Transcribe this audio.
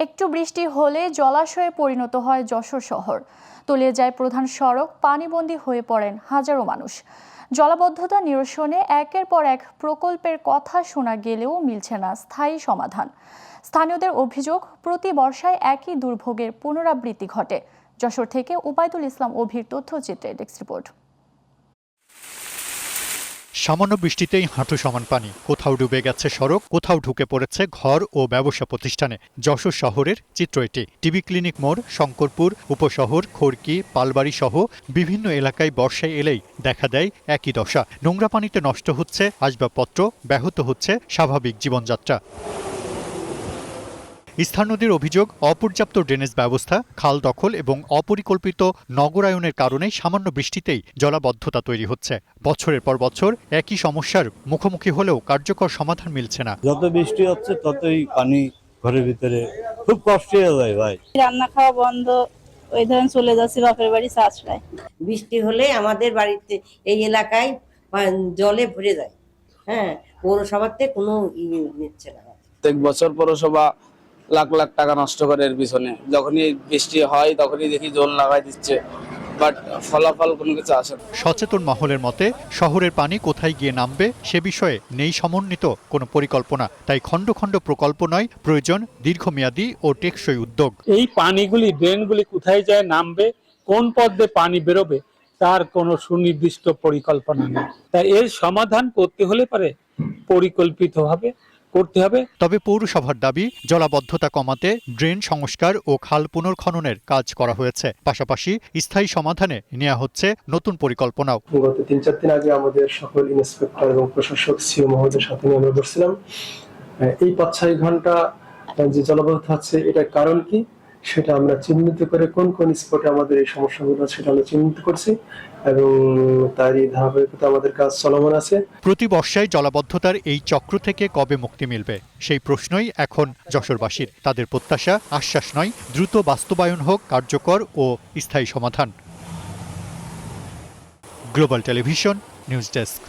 একটু বৃষ্টি হলে জলাশয়ে পরিণত হয় যশোর শহর। তলিয়ে যায় প্রধান সড়ক, পানিবন্দী হয়ে পড়েন হাজারো মানুষ। জলাবদ্ধতা নিরসনে একের পর এক প্রকল্পের কথা শোনা গেলেও মিলছে না স্থায়ী সমাধান। স্থানীয়দের অভিযোগ, প্রতি বর্ষায় একই দুর্ভোগের পুনরাবৃত্তি ঘটে। যশোর থেকে উবাইদুল ইসলাম অভির তথ্যচিত্রে ডেস্ক রিপোর্ট। সামান্য বৃষ্টিতেই হাঁটু সমান পানি, কোথাও ডুবে গেছে সড়ক, কোথাও ঢুকে পড়েছে ঘর ও ব্যবসা প্রতিষ্ঠানে। যশোর শহরের চিত্র এটি। টিবি ক্লিনিক মোড়, শঙ্করপুর উপশহর, খড়কি, পালবাড়ি সহ বিভিন্ন এলাকায় বর্ষায় এলেই দেখা দেয় একই দশা। নোংরা পানিতে নষ্ট হচ্ছে আসবাবপত্র, ব্যাহত হচ্ছে স্বাভাবিক জীবনযাত্রা। স্থানীয়দের অভিযোগ, অপর্যাপ্ত ড্রেনেজ ব্যবস্থা, খাল দখল এবং অপরিকল্পিত নগরায়নের কারণে সামান্য বৃষ্টিতেই জলাবদ্ধতা তৈরি হচ্ছে। বছরের পর বছর একই সমস্যার মুখোমুখি হলেও কার্যকর সমাধান মিলছে না। যত বৃষ্টি হচ্ছে ততই পানি ঘরের ভিতরে, খুব কষ্ট হয়ে যায় ভাই। রান্না খাওয়া বন্ধ, ওই ধরেন চলে যাচ্ছি বাপের বাড়ি চাষড়ায়। বৃষ্টি হলে আমাদের বাড়িতে এই এলাকায় জলে ভরে যায়। হ্যাঁ, পৌরসভাতে কোনো নিচ্ছে না। প্রত্যেক বছর পৌরসভা লাখ লাখ টাকা নষ্ট করে এর পিছনে। যখনই বৃষ্টি হয় তখনই দেখি জল লাগাই দিচ্ছে, বাট ফলাফল কোনো কিছু আসে না। সচেতন মহলের মতে শহরের পানি কোথায় গিয়ে নামবে সে বিষয়ে নেই সমন্বিত কোনো পরিকল্পনা। তাই খণ্ড খণ্ড প্রকল্প নয়, প্রয়োজন দীর্ঘমেয়াদী ও টেকসই উদ্যোগ। এই পানিগুলি, ড্রেনগুলি কোথায় যায় নামবে, কোন পথ দিয়ে পানি বেরোবে তার কোনো সুনির্দিষ্ট পরিকল্পনা নেই। তাই এর সমাধান করতে হলে পারে পরিকল্পিতভাবে করতে হবে। তবে পৌরসভার দাবি, জলাবদ্ধতা কমাতে ড্রেন সংস্কার ও খাল পুনর্খননের কাজ করা হয়েছে। পাশাপাশি স্থায়ী সমাধানে নেওয়া হচ্ছে নতুন পরিকল্পনাও। গত 3-4 দিন আগে আমাদের সকল ইন্সপেক্টর এবং প্রশাসক সিও মহোদয়ের সাথে নিয়ে আমরা বসছিলাম। এই 5-6 ঘন্টা যে জলাবদ্ধতা হচ্ছে, এটার কারণ কি সেটা আমরা চিহ্নিত করে কোন কোন স্পটে আমাদের এই সমস্যাগুলো সেটা আমরা চিহ্নিত করছি এবং তারই ধারাবাহিকতা আমাদের কাজ চলমান আছে। প্রতি বর্ষায় জলাবদ্ধতার এই চক্র থেকে কবে মুক্তি মিলবে সেই প্রশ্নই এখন যশোরবাসীর। তাদের প্রত্যাশা আশ্বাস নয়, দ্রুত বাস্তবায়ন হোক কার্যকর ও স্থায়ী সমাধান। Global television news desk.